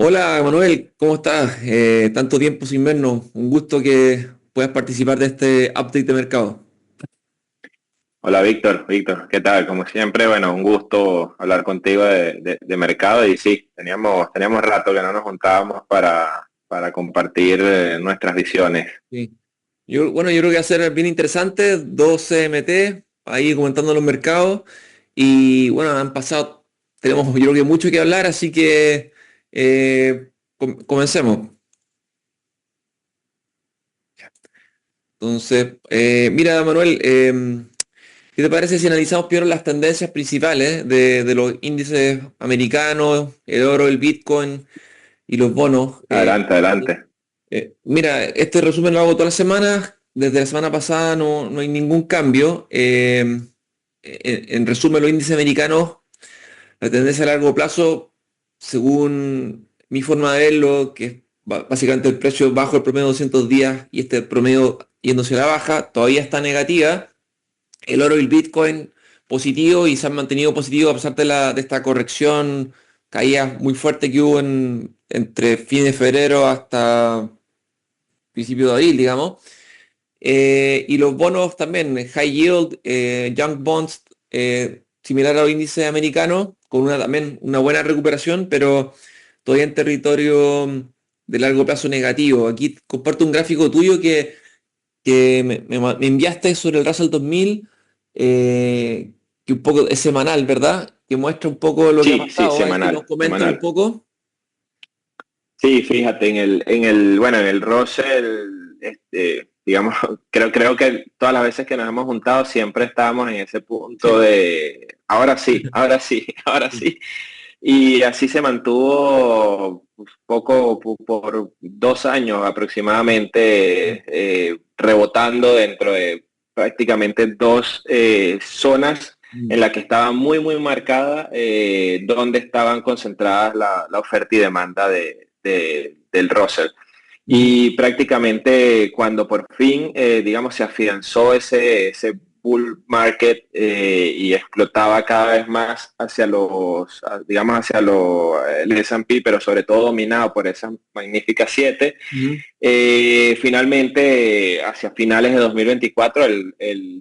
Hola Manuel, ¿cómo estás? Tanto tiempo sin vernos, un gusto que puedas participar de este update de mercado. Hola Víctor, ¿qué tal? Como siempre, bueno, un gusto hablar contigo de mercado y sí, teníamos rato que no nos juntábamos para compartir nuestras visiones. Sí. Yo creo que va a ser bien interesante, dos CMT, ahí comentando los mercados y bueno, han pasado, tenemos yo creo que mucho que hablar, así que comencemos. Entonces, mira Manuel, ¿qué te parece si analizamos primero las tendencias principales de los índices americanos, el oro, el Bitcoin y los bonos? Adelante, adelante. Mira, este resumen lo hago todas las semanas. Desde la semana pasada no hay ningún cambio. En resumen, los índices americanos, la tendencia a largo plazo, según mi forma de verlo, que es básicamente el precio bajo el promedio de 200 días y este promedio yéndose a la baja, todavía está negativa. El oro y el Bitcoin positivo y se han mantenido positivos a pesar de esta corrección, caída muy fuerte que hubo entre fines de febrero hasta principio de abril, digamos. Y los bonos también, high yield, junk bonds, similar a los índices americanos, con también una buena recuperación, pero todavía en territorio de largo plazo negativo. Aquí comparto un gráfico tuyo que me enviaste sobre el Russell 2000, que un poco es semanal, ¿verdad? Que muestra un poco lo que ha Sí, pasado. Ahí nos semanal, comentas un semanal. poco. Sí, fíjate, bueno, en el Russell, digamos, creo que todas las veces que nos hemos juntado siempre estábamos en ese punto Sí. de ahora sí, ahora sí, ahora sí. Y así se mantuvo por 2 años aproximadamente, rebotando dentro de prácticamente dos zonas en Mm. la que estaba muy marcada, donde estaban concentradas la oferta y demanda del Russell. Ujú. Y prácticamente cuando por fin, digamos, se afianzó ese bull market, y explotaba cada vez más hacia digamos, el S&P, pero sobre todo dominado por esa magnífica 7. Ujú. Finalmente, hacia finales de 2024,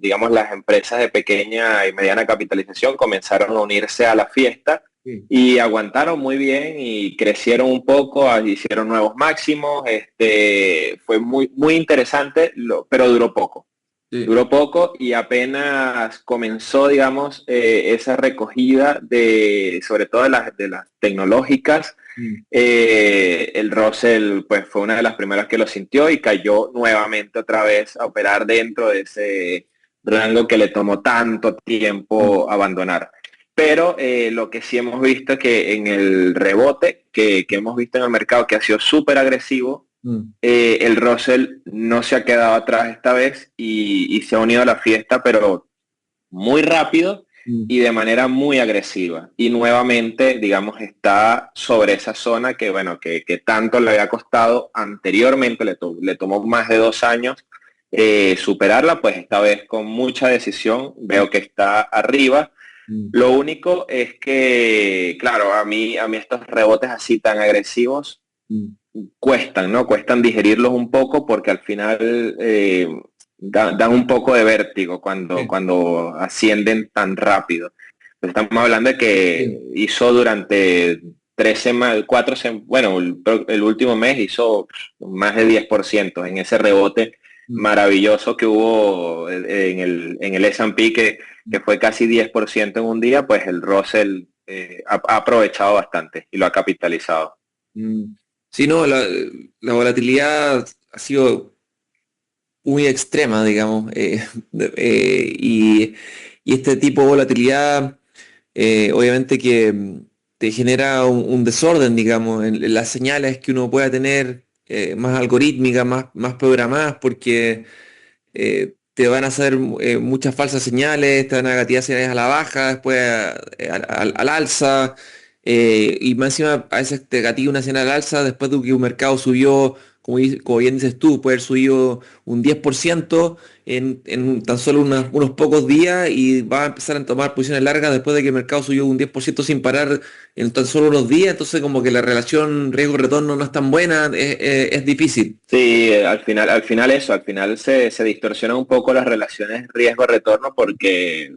digamos, las empresas de pequeña y mediana capitalización comenzaron a unirse a la fiesta Sí. y aguantaron muy bien y crecieron un poco, hicieron nuevos máximos. Fue muy interesante, pero duró poco. Sí. Duró poco y apenas comenzó, digamos, esa recogida sobre todo de las tecnológicas. Mm. El Russell pues fue una de las primeras que lo sintió y cayó nuevamente otra vez a operar dentro de ese rango que le tomó tanto Mm. tiempo abandonar. Pero lo que sí hemos visto es que en el rebote que hemos visto en el mercado, que ha sido súper agresivo, Mm. el Russell no se ha quedado atrás esta vez y se ha unido a la fiesta, pero muy rápido Mm. y de manera muy agresiva. Y nuevamente, digamos, está sobre esa zona que, bueno, que tanto le había costado anteriormente, le tomó más de 2 años superarla, pues esta vez con mucha decisión veo que está arriba. Mm. Lo único es que, claro, a mí estos rebotes así tan agresivos Mm. cuestan, ¿no? Cuestan digerirlos un poco porque al final dan un poco de vértigo cuando, Sí. cuando ascienden tan rápido. Pues estamos hablando de que Sí. hizo durante 3 semanas, bueno, el último mes hizo más de 10% en ese rebote Mm. maravilloso que hubo en el S&P, que fue casi 10% en un día. Pues el Russell ha aprovechado bastante y lo ha capitalizado. Mm. Sí, no, la volatilidad ha sido muy extrema, digamos, y este tipo de volatilidad, obviamente que te genera un desorden, digamos, en las señales que uno pueda tener más algorítmicas, más programadas, porque te van a hacer muchas falsas señales, te van a negativar señales a la baja, después al alza, y más encima a veces te gatilla una señal al alza después de que un mercado subió como bien dices tú, puede haber subido un 10% en tan solo unos pocos días y va a empezar a tomar posiciones largas después de que el mercado subió un 10% sin parar en tan solo unos días, entonces como que la relación riesgo-retorno no es tan buena, es difícil. Sí, al final se distorsionan un poco las relaciones riesgo-retorno porque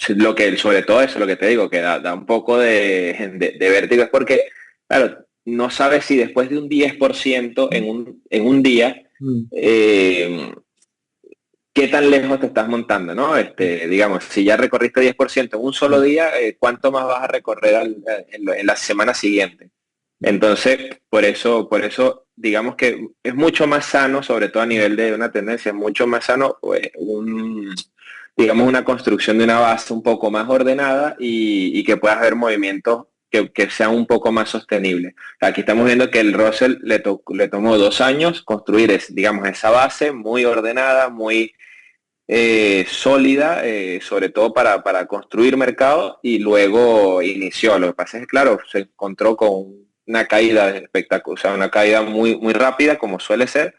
lo que, sobre todo eso, lo que te digo, que da un poco de vértigo, es porque, claro, no sabes si después de un 10% en un día, Mm. eh, qué tan lejos te estás montando, ¿no? Digamos, si ya recorriste 10% en un solo día, ¿cuánto más vas a recorrer en la semana siguiente? Entonces, por eso, digamos que es mucho más sano, sobre todo a nivel de una tendencia, es mucho más sano, pues, digamos, una construcción de una base un poco más ordenada y que puedas ver movimientos que sean un poco más sostenibles. Aquí estamos viendo que el Russell le tomó 2 años construir, digamos, esa base muy ordenada, muy sólida, sobre todo para construir mercado, y luego inició. Lo que pasa es que, claro, se encontró con una caída espectacular, o sea, una caída muy, muy rápida, como suele ser,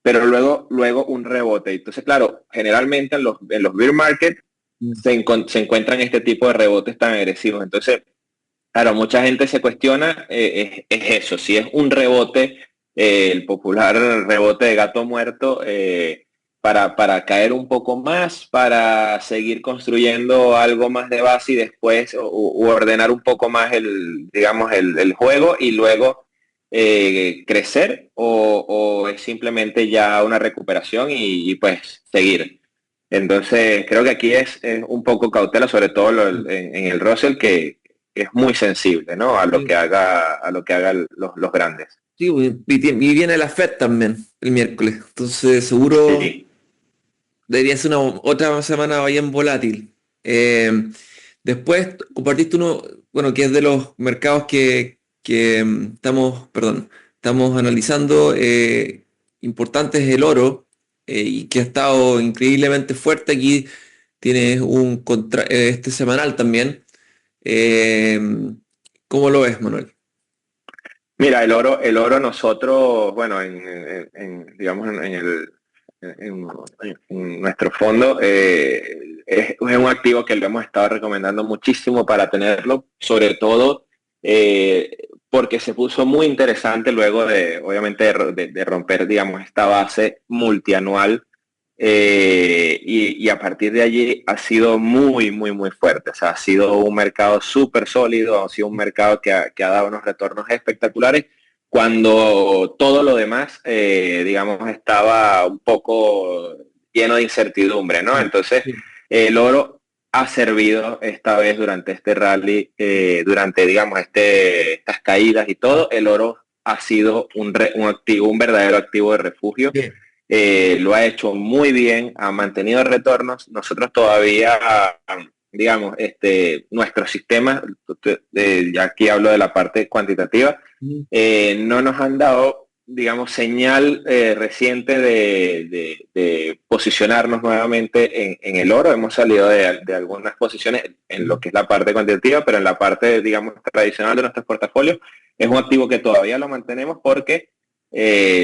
pero luego un rebote. Entonces, claro, generalmente en los bear market Mm. se encuentran este tipo de rebotes tan agresivos. Entonces, claro, mucha gente se cuestiona, es eso, si es un rebote, el popular rebote de gato muerto, para caer un poco más, para seguir construyendo algo más de base y después u ordenar un poco más digamos, el juego y luego crecer, o es simplemente ya una recuperación y pues seguir. Entonces, creo que aquí es un poco cautela, sobre todo en el Russell, que es muy sensible, ¿no? Sí, A lo que hagan los grandes. sí, y viene la FED también el miércoles, entonces seguro Sí. debería ser otra semana bien volátil. Después compartiste uno, bueno, que es de los mercados que estamos analizando, importantes, el oro, y que ha estado increíblemente fuerte. Aquí tienes este semanal también. Eh, ¿Cómo lo ves, Manuel? Mira, el oro nosotros, bueno, digamos, en, en nuestro fondo, es un activo que lo hemos estado recomendando muchísimo para tenerlo, sobre todo porque se puso muy interesante luego obviamente, de romper, digamos, esta base multianual, y a partir de allí ha sido muy, muy, muy fuerte. O sea, ha sido un mercado súper sólido, ha sido un mercado que ha dado unos retornos espectaculares cuando todo lo demás, digamos, estaba un poco lleno de incertidumbre, ¿no? Entonces, Sí. el oro ha servido esta vez durante este rally, durante, digamos, estas caídas y todo. El oro ha sido un activo, un verdadero activo de refugio. Sí. Lo ha hecho muy bien, ha mantenido retornos. Nosotros todavía, digamos, nuestro sistema, ya aquí hablo de la parte cuantitativa, Mm. no nos han dado, digamos, señal reciente de posicionarnos nuevamente en el oro. Hemos salido de algunas posiciones en lo que es la parte cuantitativa, pero en la parte, digamos, tradicional de nuestros portafolios es un activo que todavía lo mantenemos porque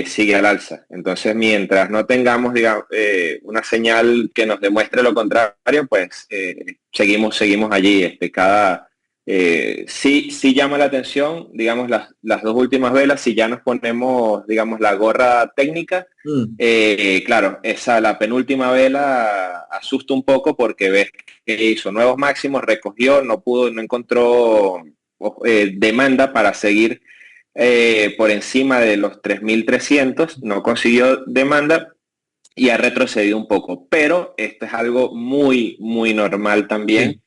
sigue al alza. Entonces, mientras no tengamos, digamos, una señal que nos demuestre lo contrario, pues seguimos allí. Sí llama la atención, digamos, las dos últimas velas. Si ya nos ponemos, digamos, la gorra técnica, Mm. claro, la penúltima vela asusta un poco porque ves que hizo nuevos máximos, recogió, no encontró demanda para seguir por encima de los 3.300, no consiguió demanda y ha retrocedido un poco. Pero esto es algo muy, muy normal Sí. también,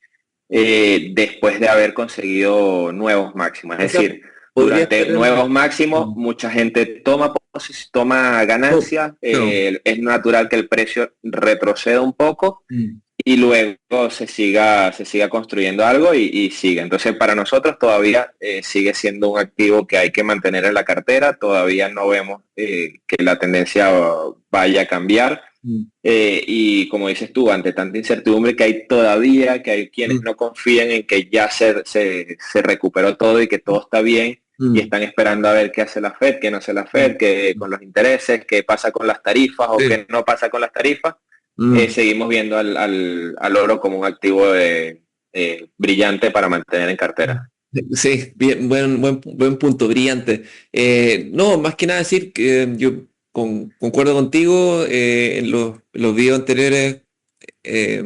después de haber conseguido nuevos máximos. O Es sea, decir, podría durante estar nuevos máximos, mm. mucha gente toma No, ganancias, no. es natural que el precio retroceda un poco Mm. y luego se siga construyendo algo y sigue. Entonces, para nosotros todavía sigue siendo un activo que hay que mantener en la cartera. Todavía no vemos que la tendencia vaya a cambiar. Mm. Y como dices tú, ante tanta incertidumbre que hay todavía, que hay quienes Mm. no confían en que ya se recuperó todo y que todo está bien, y Mm, están esperando a ver qué hace la Fed, qué no hace la mm, Fed, qué con los intereses, qué pasa con las tarifas o sí, qué no pasa con las tarifas. mm, Seguimos viendo al oro como un activo brillante para mantener en cartera. sí, bien, buen punto, brillante. No, más que nada decir que yo concuerdo contigo, en los videos anteriores eh,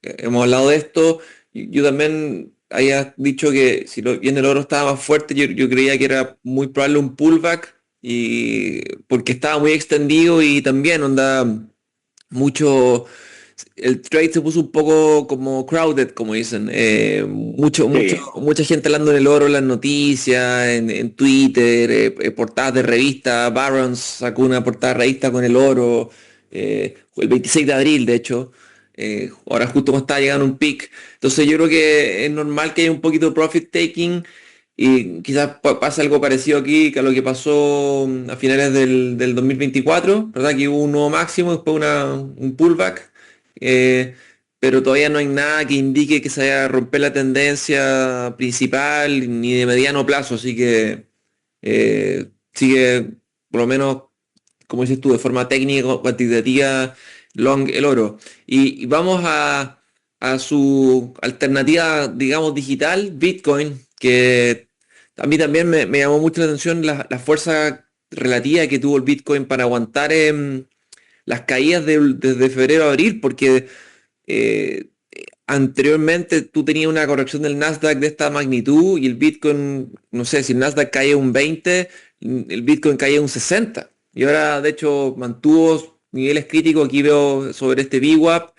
hemos hablado de esto. Yo también había dicho que si bien el oro estaba más fuerte, yo creía que era muy probable un pullback, y porque estaba muy extendido y también onda mucho, el trade se puso un poco como crowded, como dicen. Sí, Mucha gente hablando del oro en las noticias, en Twitter, portadas de revista. Barron's sacó una portada de revista con el oro, el 26 de abril, de hecho. Ahora justo como está llegando un peak. Entonces yo creo que es normal que haya un poquito de profit taking, y quizás pase algo parecido aquí que a lo que pasó a finales del 2024, ¿verdad? Que hubo un nuevo máximo, después un pullback, eh, pero todavía no hay nada que indique que se vaya a romper la tendencia principal ni de mediano plazo, así que sigue, por lo menos, como dices tú, de forma técnica, cuantitativa, long el oro. Y vamos a su alternativa, digamos, digital, Bitcoin, que a mí también me llamó mucho la atención la fuerza relativa que tuvo el Bitcoin para aguantar las caídas desde febrero a abril, porque eh, anteriormente tú tenías una corrección del Nasdaq de esta magnitud y el Bitcoin, no sé, si el Nasdaq caía un 20, el Bitcoin caía un 60. Y ahora, de hecho, mantuvo niveles críticos. Aquí veo sobre este VWAP,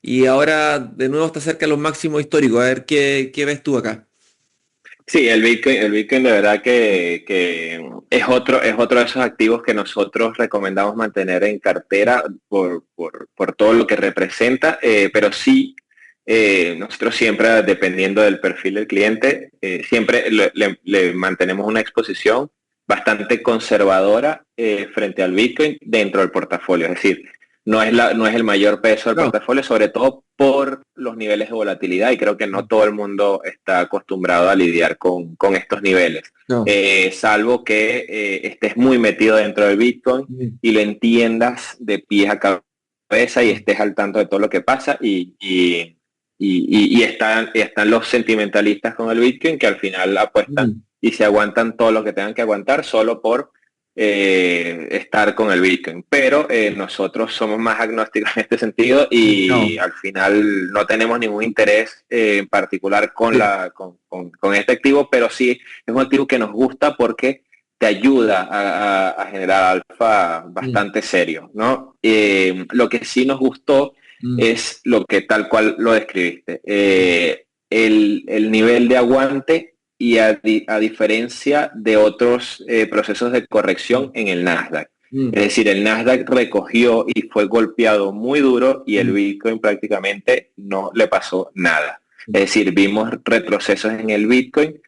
y ahora de nuevo está cerca de los máximos históricos. A ver qué ves tú acá. sí, el Bitcoin de verdad que es otro de esos activos que nosotros recomendamos mantener en cartera por todo lo que representa, pero sí, nosotros siempre, dependiendo del perfil del cliente, siempre le mantenemos una exposición bastante conservadora frente al Bitcoin dentro del portafolio. Es decir, no es el mayor peso del No. portafolio, sobre todo por los niveles de volatilidad, y creo que no todo el mundo está acostumbrado a lidiar con estos niveles. No. Salvo que estés muy metido dentro del Bitcoin Mm. y lo entiendas de pies a cabeza y estés al tanto de todo lo que pasa, y están los sentimentalistas con el Bitcoin que al final apuestan Mm. y se aguantan todo lo que tengan que aguantar solo por estar con el Bitcoin. Pero nosotros somos más agnósticos en este sentido y No. al final no tenemos ningún interés en particular Sí. con este activo, pero sí es un activo que nos gusta porque te ayuda a generar alfa Mm. bastante serio, ¿no? Lo que sí nos gustó Mm. es lo que tal cual lo describiste. El nivel de aguante y a diferencia de otros procesos de corrección en el Nasdaq. Mm. Es decir, el Nasdaq recogió y fue golpeado muy duro y el Mm. Bitcoin prácticamente no le pasó nada. Mm. Es decir, vimos retrocesos en el Bitcoin,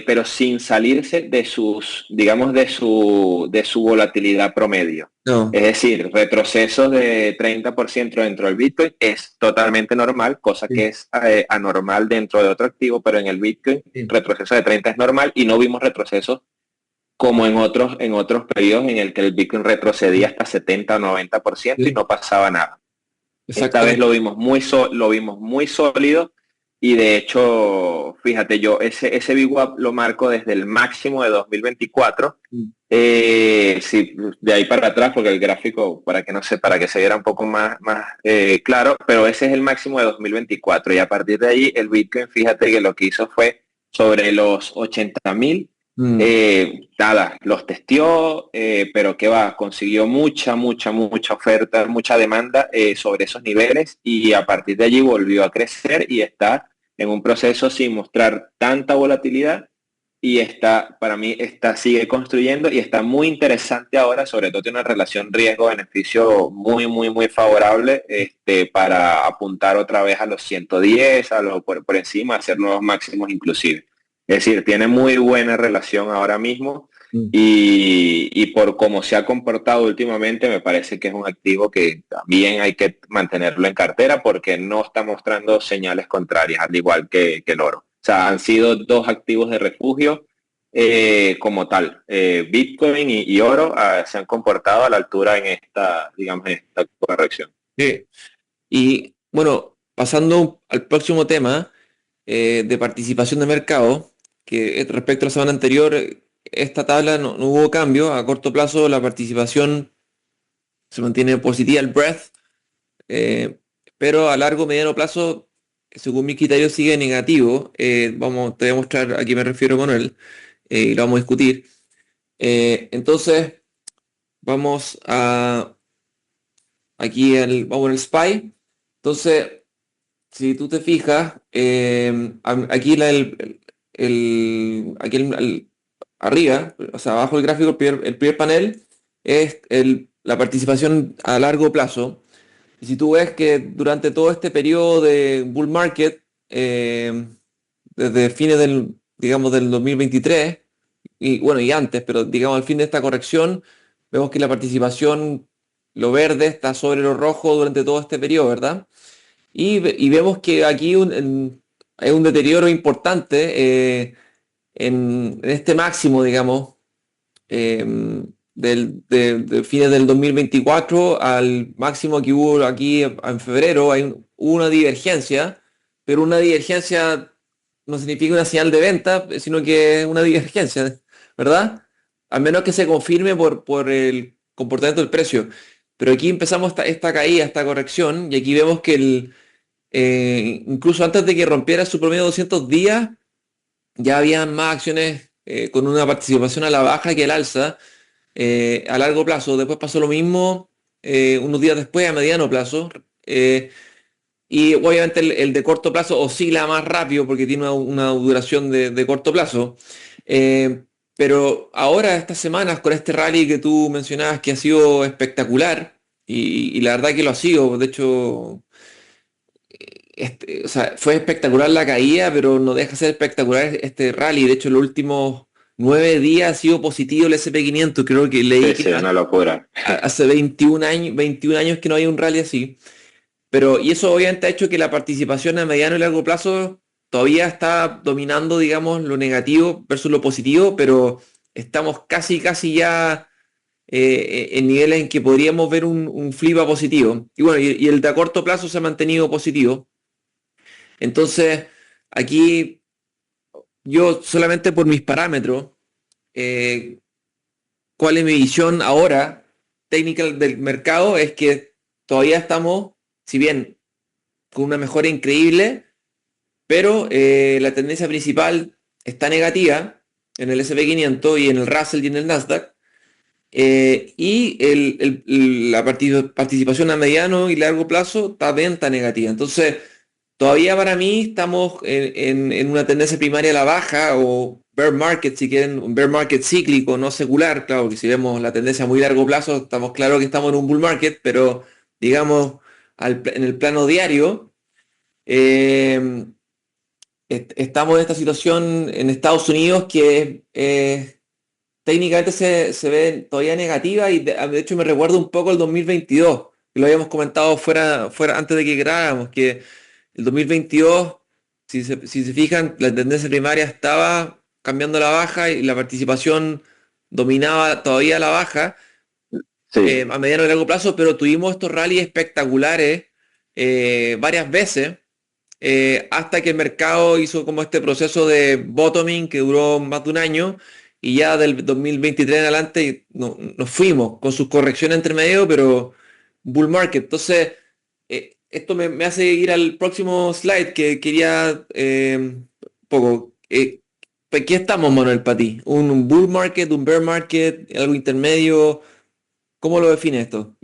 pero sin salirse de sus, digamos, de su volatilidad promedio. No. Es decir, retrocesos de 30% dentro del Bitcoin es totalmente normal, cosa que Sí. es anormal dentro de otro activo, pero en el Bitcoin Sí. retroceso de 30 es normal y no vimos retrocesos como en otros periodos en el que el Bitcoin retrocedía hasta 70 o 90% y Sí. no pasaba nada. Esta vez Exactamente. lo vimos muy sólido y de hecho, fíjate, yo ese VWAP lo marco desde el máximo de 2024. Mm. Sí, de ahí para atrás, porque el gráfico, para que no sé, para que se viera un poco más claro, pero ese es el máximo de 2024 y a partir de ahí el Bitcoin, fíjate que lo que hizo fue sobre los 80.000. Mm. Nada, los testeó, pero que va, consiguió mucha oferta, mucha demanda sobre esos niveles y a partir de allí volvió a crecer y está en un proceso sin mostrar tanta volatilidad y para mí, sigue construyendo y está muy interesante ahora, sobre todo tiene una relación riesgo-beneficio muy favorable para apuntar otra vez a los 110, por encima, hacer nuevos máximos inclusive. Es decir, tiene muy buena relación ahora mismo Mm. y por cómo se ha comportado últimamente, me parece que es un activo que también hay que mantenerlo en cartera porque no está mostrando señales contrarias, al igual que el oro. sea, han sido dos activos de refugio como tal. Bitcoin y oro se han comportado a la altura en esta, digamos, en esta corrección. Sí. Y bueno, pasando al próximo tema de participación de mercado, que respecto a la semana anterior, esta tabla no hubo cambio. A corto plazo la participación se mantiene positiva, el breadth, eh, pero a largo mediano plazo, según mi criterio, sigue negativo. Te voy a mostrar a qué me refiero, Manuel, y lo vamos a discutir. Entonces, vamos a vamos al SPY. Entonces, si tú te fijas, aquí arriba, o sea, abajo del gráfico, el primer panel es la participación a largo plazo. Y si tú ves que durante todo este periodo de bull market, desde fines digamos, del 2023, y bueno, y antes, pero digamos al fin de esta corrección, vemos que la participación, lo verde está sobre lo rojo durante todo este periodo, ¿verdad? Y vemos que aquí hay un deterioro importante en este máximo, digamos, eh, de fines del 2024 al máximo que hubo aquí en febrero. Hubo una divergencia, pero una divergencia no significa una señal de venta, sino que es una divergencia, ¿verdad? A menos que se confirme por el comportamiento del precio. Pero aquí empezamos esta caída, esta corrección, y aquí vemos que incluso antes de que rompiera su promedio de 200 días, ya habían más acciones con una participación a la baja que al alza a largo plazo. Después pasó lo mismo unos días después a mediano plazo. Y obviamente el de corto plazo oscila más rápido porque tiene una duración de corto plazo. Eh, pero ahora, estas semanas, con este rally que tú mencionabas que ha sido espectacular, y la verdad que lo ha sido, de hecho, o sea, fue espectacular la caída, pero no deja de ser espectacular este rally. De hecho, los últimos 9 días ha sido positivo el SP500. Creo que leí Sí, que sí, una locura. hace 21 años que no hay un rally así. Pero, y eso obviamente ha hecho que la participación a mediano y largo plazo todavía está dominando, digamos, lo negativo versus lo positivo, pero estamos casi ya en niveles en que podríamos ver un flip a positivo. Y bueno, y el de a corto plazo se ha mantenido positivo. Entonces, aquí yo solamente por mis parámetros, eh, cuál es mi visión ahora técnica del mercado, es que todavía estamos, si bien con una mejora increíble, pero la tendencia principal está negativa en el SP500 y en el Russell y en el Nasdaq. Y la participación a mediano y largo plazo también está negativa. Entonces, todavía para mí estamos en una tendencia primaria a la baja o bear market, si quieren, un bear market cíclico, no secular. Claro que si vemos la tendencia a muy largo plazo, estamos claros que estamos en un bull market, pero digamos en el plano diario, eh, estamos en esta situación en Estados Unidos que técnicamente se ve todavía negativa y de hecho me recuerda un poco el 2022, que lo habíamos comentado fuera antes de que grabáramos, que el 2022, si se fijan, la tendencia primaria estaba cambiando a la baja y la participación dominaba todavía a la baja Sí, a mediano y largo plazo, pero tuvimos estos rallies espectaculares varias veces hasta que el mercado hizo como este proceso de bottoming que duró más de un año y ya del 2023 en adelante nos fuimos con sus correcciones entre medio, pero bull market. Entonces, esto me hace ir al próximo slide que quería poco. ¿Qué estamos, Manuel, para ti? ¿Un bull market, un bear market, algo intermedio? ¿Cómo lo define esto?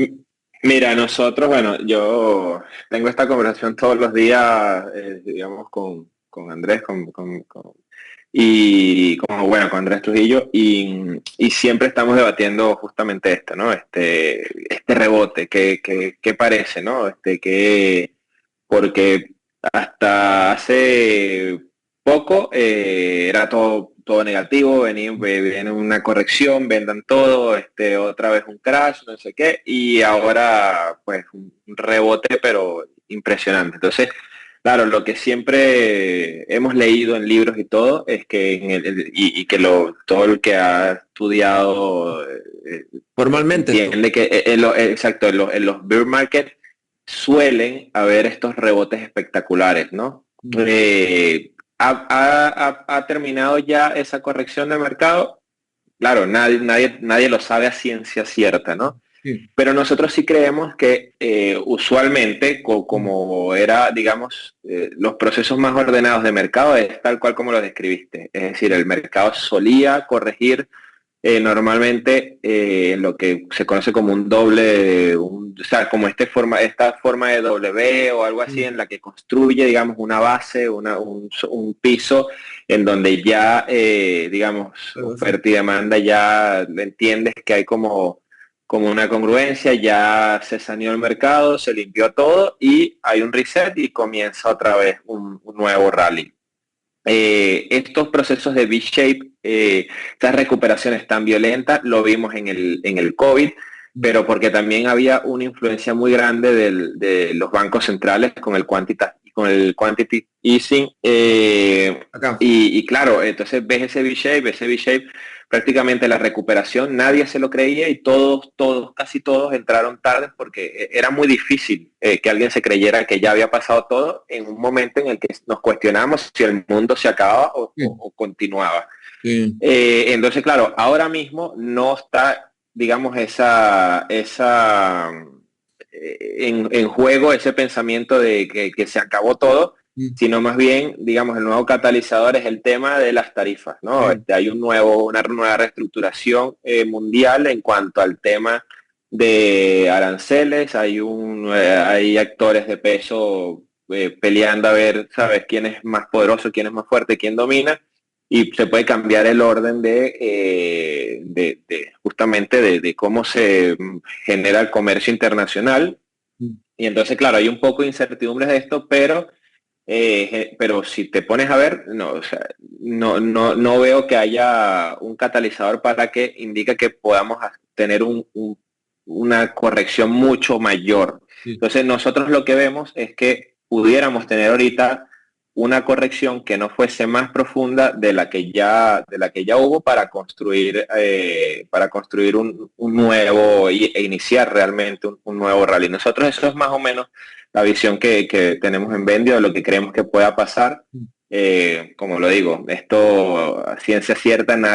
Mira, nosotros, bueno, yo tengo esta conversación todos los días, digamos, con Andrés, y como, bueno, con Andrés Trujillo, y siempre estamos debatiendo justamente esto, ¿no? Este rebote, ¿qué parece, ¿no? Porque hasta hace poco era todo negativo, viene una corrección, vendan todo, otra vez un crash, no sé qué, y ahora pues un rebote pero impresionante. Entonces, Claro, lo que siempre hemos leído en libros y todo es que y que todo el que ha estudiado Formalmente esto. entiende que exacto, en los bear market suelen haber estos rebotes espectaculares, ¿no? Mm. ¿Ha terminado ya esa corrección de mercado? Claro, nadie lo sabe a ciencia cierta, ¿no? Sí. Pero nosotros sí creemos que usualmente, Mm. como era, digamos, los procesos más ordenados de mercado es tal cual como lo describiste. Es decir, el mercado solía corregir normalmente lo que se conoce como un doble, o sea, como esta forma de W o algo así Mm. en la que construye, digamos, una base, un piso en donde ya, digamos, Algo así. oferta y demanda ya entiendes que hay como una congruencia, ya se saneó el mercado, se limpió todo y hay un reset y comienza otra vez un nuevo rally. Estos procesos de V-shape, estas recuperaciones tan violentas, lo vimos en el COVID, Mm. pero porque también había una influencia muy grande de los bancos centrales con el quantitative easing. Acá. Y claro, entonces ves ese V-shape, prácticamente la recuperación, nadie se lo creía y casi todos entraron tarde porque era muy difícil que alguien se creyera que ya había pasado todo en un momento en el que nos cuestionamos si el mundo se acababa Sí. o continuaba. Sí. Entonces, claro, ahora mismo no está, digamos, en juego ese pensamiento de que se acabó todo, Mm. sino más bien, digamos, el nuevo catalizador es el tema de las tarifas, ¿no? Sí. Hay una nueva reestructuración mundial en cuanto al tema de aranceles, hay actores de peso peleando a ver, ¿sabes?, quién es más poderoso, quién es más fuerte, quién domina, y se puede cambiar el orden justamente de cómo se genera el comercio internacional. Mm. Y entonces, claro, hay un poco de incertidumbres de esto, pero si te pones a ver, no, o sea, no veo que haya un catalizador para que indique que podamos tener una corrección mucho mayor. Sí. Entonces, nosotros lo que vemos es que pudiéramos tener ahorita una corrección que no fuese más profunda de la que ya hubo para construir un nuevo e iniciar realmente un nuevo rally. Nosotros eso es más o menos la visión que tenemos en Vendio de lo que creemos que pueda pasar. Mm. Como lo digo, esto a ciencia cierta No.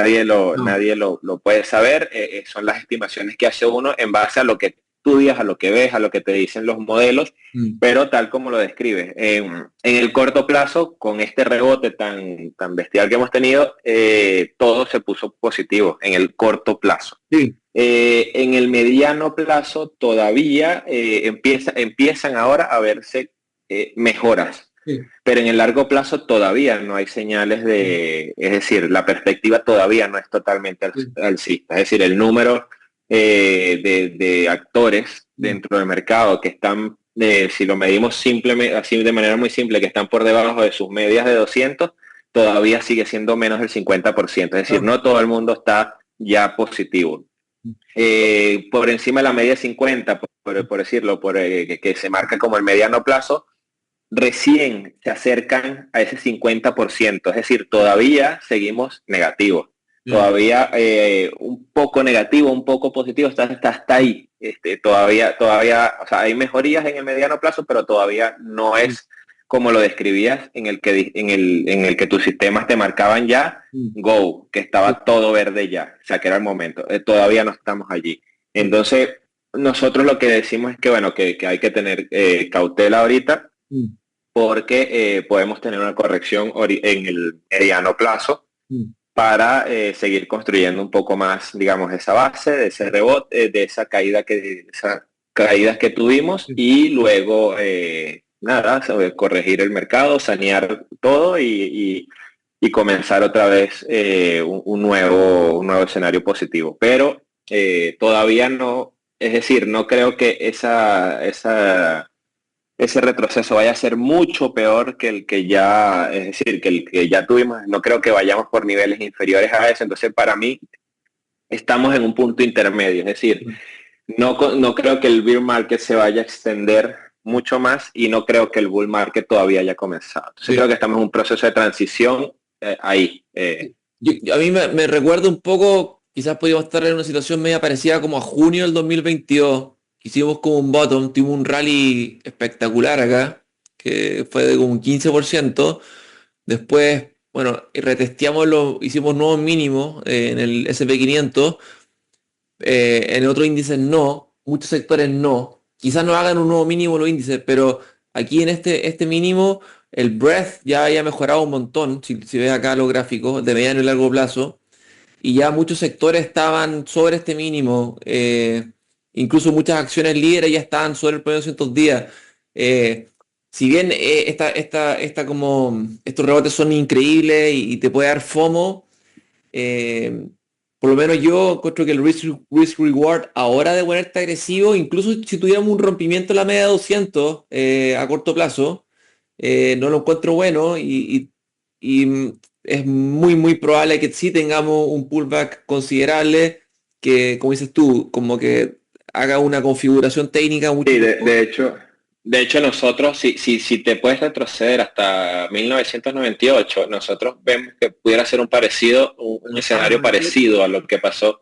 lo puede saber, son las estimaciones que hace uno en base a lo que estudias, a lo que ves, a lo que te dicen los modelos, Mm. pero tal como lo describes. En el corto plazo, con este rebote tan bestial que hemos tenido, todo se puso positivo en el corto plazo. Sí. En el mediano plazo todavía empiezan ahora a verse mejoras, Sí. pero en el largo plazo todavía no hay señales Mm. es decir, la perspectiva todavía no es totalmente Sí. alcista, es decir, el número de actores Mm. dentro del mercado que están, si lo medimos simplemente, así de manera muy simple, que están por debajo de sus medias de 200, todavía sigue siendo menos del 50%, es decir, No. no todo el mundo está ya positivo. Mm. Por encima de la media 50, por decirlo, que se marca como el mediano plazo, recién se acercan a ese 50%, es decir, todavía seguimos negativos, Ya. todavía un poco negativo, un poco positivo, está hasta ahí. Todavía, o sea, hay mejorías en el mediano plazo, pero todavía no Mm. es como lo describías en el que tus sistemas te marcaban ya, Mm. go, que Sí. estaba todo verde ya, o sea, que era el momento. Todavía no estamos allí. Mm. Entonces, nosotros lo que decimos es que, bueno, que hay que tener cautela ahorita, Mm. porque podemos tener una corrección en el mediano plazo Mm. para seguir construyendo un poco más, digamos, esa base, de ese rebote, de esas caídas que tuvimos Sí. y luego, nada, corregir el mercado, sanear todo y comenzar otra vez un nuevo escenario positivo. Pero todavía no, es decir, no creo que ese retroceso vaya a ser mucho peor que el que ya, es decir, que el que ya tuvimos. No creo que vayamos por niveles inferiores a eso. Entonces, para mí, estamos en un punto intermedio. Es decir, Mm. no creo que el bear market se vaya a extender mucho más y no creo que el bull market todavía haya comenzado. Entonces Sí. creo que estamos en un proceso de transición ahí. A mí me recuerda un poco, quizás podíamos estar en una situación media parecida como a junio del 2022, que hicimos como un bottom, tuvimos un rally espectacular acá, que fue de como un 15%. Después, bueno, y retesteamos, hicimos nuevos mínimos en el SP 500. En otros índices no, muchos sectores no. Quizás no hagan un nuevo mínimo los índices, pero aquí en este mínimo el breadth ya haya mejorado un montón, si ves acá los gráficos de mediano y largo plazo, y ya muchos sectores estaban sobre este mínimo, incluso muchas acciones líderes ya estaban sobre el promedio de 200 días. Eh, si bien como estos rebotes son increíbles y te puede dar FOMO, eh, por lo menos yo encuentro que el risk reward ahora de ponerte agresivo, incluso si tuviéramos un rompimiento en la media de 200 a corto plazo, no lo encuentro bueno y es muy probable que sí tengamos un pullback considerable que, como dices tú, como que haga una configuración técnica mucho Sí, mejor. de hecho nosotros, si te puedes retroceder hasta 1998, nosotros vemos que pudiera ser un Ah, escenario parecido a lo que pasó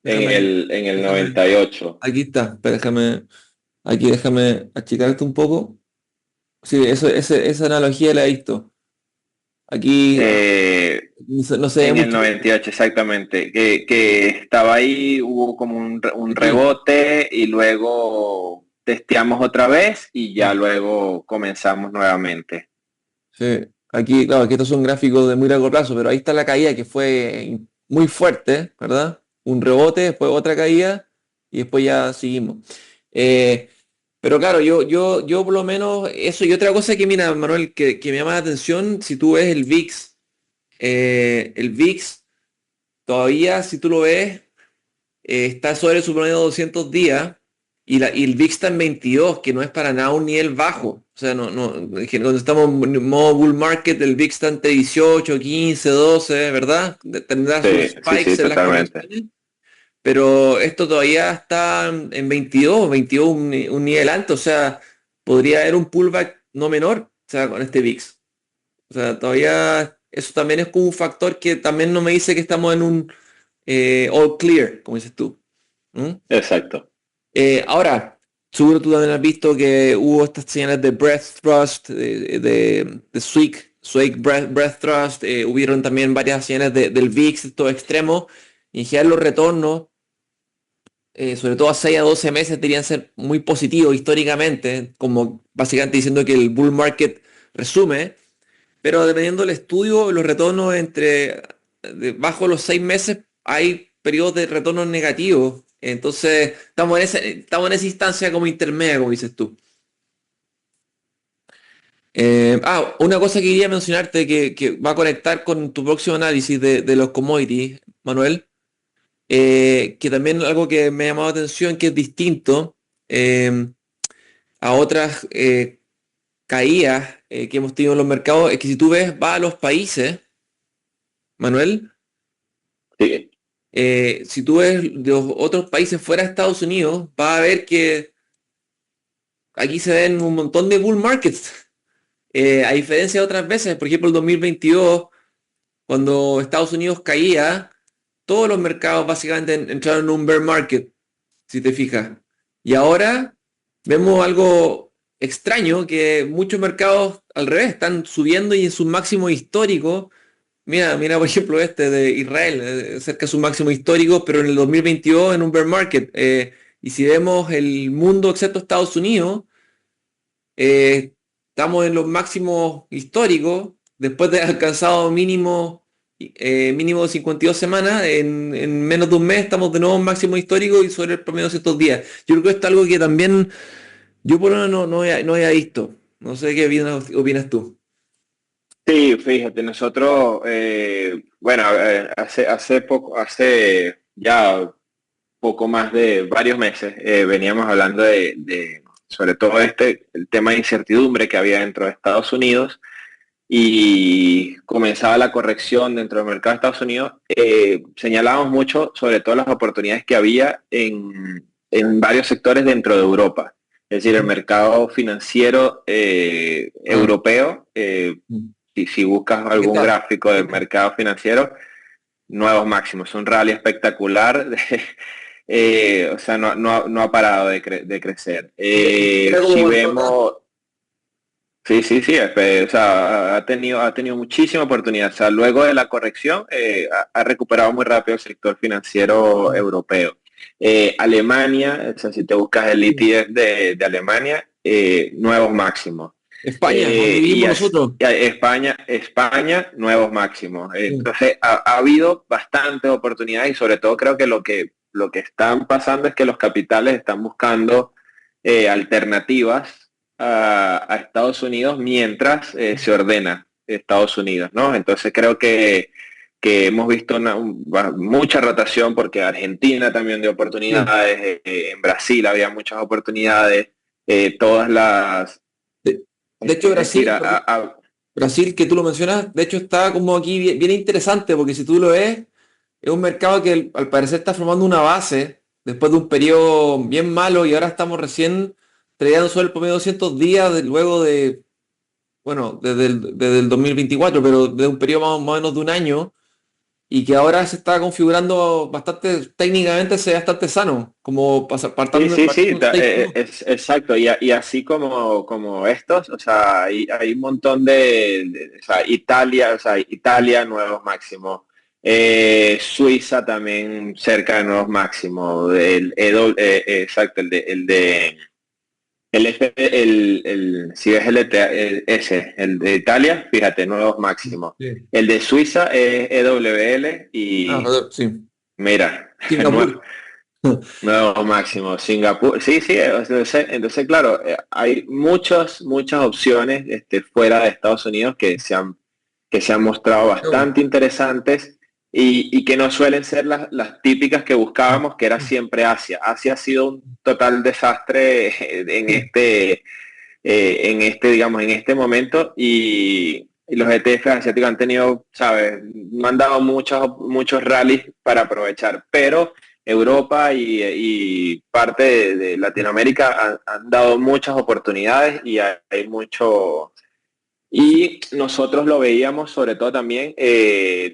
déjame, en el déjame, 98. aquí está, espera, déjame achicar esto un poco. Sí, esa analogía la he visto. Aquí no se ve En el mucho. 98, exactamente, que estaba ahí, hubo como un Aquí. rebote y luego testeamos otra vez y ya Sí, luego comenzamos nuevamente. sí. Aquí, claro, que estos son gráficos de muy largo plazo, pero ahí está la caída que fue muy fuerte, ¿verdad? Un rebote, después otra caída y después ya seguimos. Eh, pero claro, yo por lo menos eso y otra cosa que mira, Manuel, que me llama la atención, si tú ves el VIX todavía, si tú lo ves, está sobre su promedio de 200 días y el VIX está en 22, que no es para nada un nivel bajo. O sea, es que cuando estamos en modo bull market, el VIX está entre 18, 15, 12, ¿verdad? Tendrá sus Sí, sí, sí, spikes en las totalmente. correcciones, pero esto todavía está en 22, 22 un nivel alto, o sea, podría haber un pullback no menor, o sea, con este VIX. O sea, todavía eso también es como un factor que también no me dice que estamos en un all clear, como dices tú. ¿Mm? Exacto. Ahora, seguro tú también has visto que hubo estas señales de breath thrust, de swing breath thrust, hubieron también varias señales del VIX, estos extremos, y en general los retornos, sobre todo a 6 a 12 meses, deberían ser muy positivos históricamente, como básicamente diciendo que el bull market resume, pero dependiendo del estudio, los retornos bajo los 6 meses hay periodos de retornos negativos. Entonces, estamos en esa instancia como intermedia, como dices tú. Una cosa que quería mencionarte que va a conectar con tu próximo análisis de los commodities, Manuel, que también algo que me ha llamado la atención, que es distinto eh, a otras caídas que hemos tenido en los mercados, es que si tú ves, va a los países, Manuel, Sí, si tú ves de los otros países fuera de Estados Unidos, vas a ver que aquí se ven un montón de bull markets. A diferencia de otras veces, por ejemplo, el 2022, cuando Estados Unidos caía, todos los mercados básicamente entraron en un bear market, si te fijas. Y ahora vemos algo extraño, que muchos mercados al revés están subiendo y en sus máximos históricos. Mira, por ejemplo, este de Israel, cerca de su máximo histórico, pero en el 2022 en un bear market. Y si vemos el mundo excepto Estados Unidos, estamos en los máximos históricos, después de haber alcanzado mínimo de 52 semanas, en menos de un mes estamos de nuevo en máximo histórico y sobre el promedio de 200 días. Yo creo que esto es algo que también yo por lo menos no había visto. No sé qué opinas tú. sí, fíjate, nosotros, bueno, hace ya poco más de varios meses, veníamos hablando sobre todo el tema de incertidumbre que había dentro de Estados Unidos y comenzaba la corrección dentro del mercado de Estados Unidos. Señalábamos mucho sobre todo las oportunidades que había en varios sectores dentro de Europa. Es decir, el mercado financiero Ah, europeo, si buscas ¿qué algún tal? gráfico del mercado financiero, nuevos máximos, un rally espectacular, o sea, no ha parado de crecer. Era Si como en total. vemos, sí, sí, sí, o sea, ha tenido muchísima oportunidad. O sea, luego de la corrección, ha recuperado muy rápido el sector financiero europeo. Alemania, o sea, si te buscas el ETF de Alemania, nuevos máximos. España, donde vivimos nosotros. España, nuevos máximos. Sí. Entonces, ha habido bastantes oportunidades y sobre todo creo que lo que están pasando es que los capitales están buscando alternativas a Estados Unidos mientras se ordena Estados Unidos, ¿no? Entonces creo que hemos visto mucha rotación porque Argentina también dio Sí. oportunidades, en Brasil había muchas oportunidades, todas las, De hecho, es decir, Brasil, Brasil, que tú lo mencionas, de hecho está como aquí bien, bien interesante, porque si tú lo ves, es un mercado que al parecer está formando una base después de un periodo bien malo y ahora estamos recién trayendo sobre el promedio de 200 días luego de, bueno, desde el 2024, pero de un periodo más o menos de un año y que ahora se está configurando bastante, técnicamente se ve bastante sano, como sí, partiendo, sí, sí, partiendo de un 6 es exacto. Y así como estos, o sea, hay un montón o sea, o sea, Italia, nuevos máximos. Suiza también cerca de nuevos máximos. Exacto, si ves ese, el de Italia, fíjate, nuevos máximos. Sí. El de Suiza es EWL Ah, y sí. mira, Singapur. nuevo máximo, Singapur, sí, sí, entonces, claro, hay muchas opciones fuera de Estados Unidos que se han mostrado bastante interesantes y que no suelen ser las típicas que buscábamos, que era siempre Asia. Asia ha sido un total desastre digamos, en este momento y los ETF asiáticos han tenido, ¿sabes? No han dado muchos rallies para aprovechar, pero Europa y parte de Latinoamérica han dado muchas oportunidades y hay mucho, y nosotros lo veíamos sobre todo también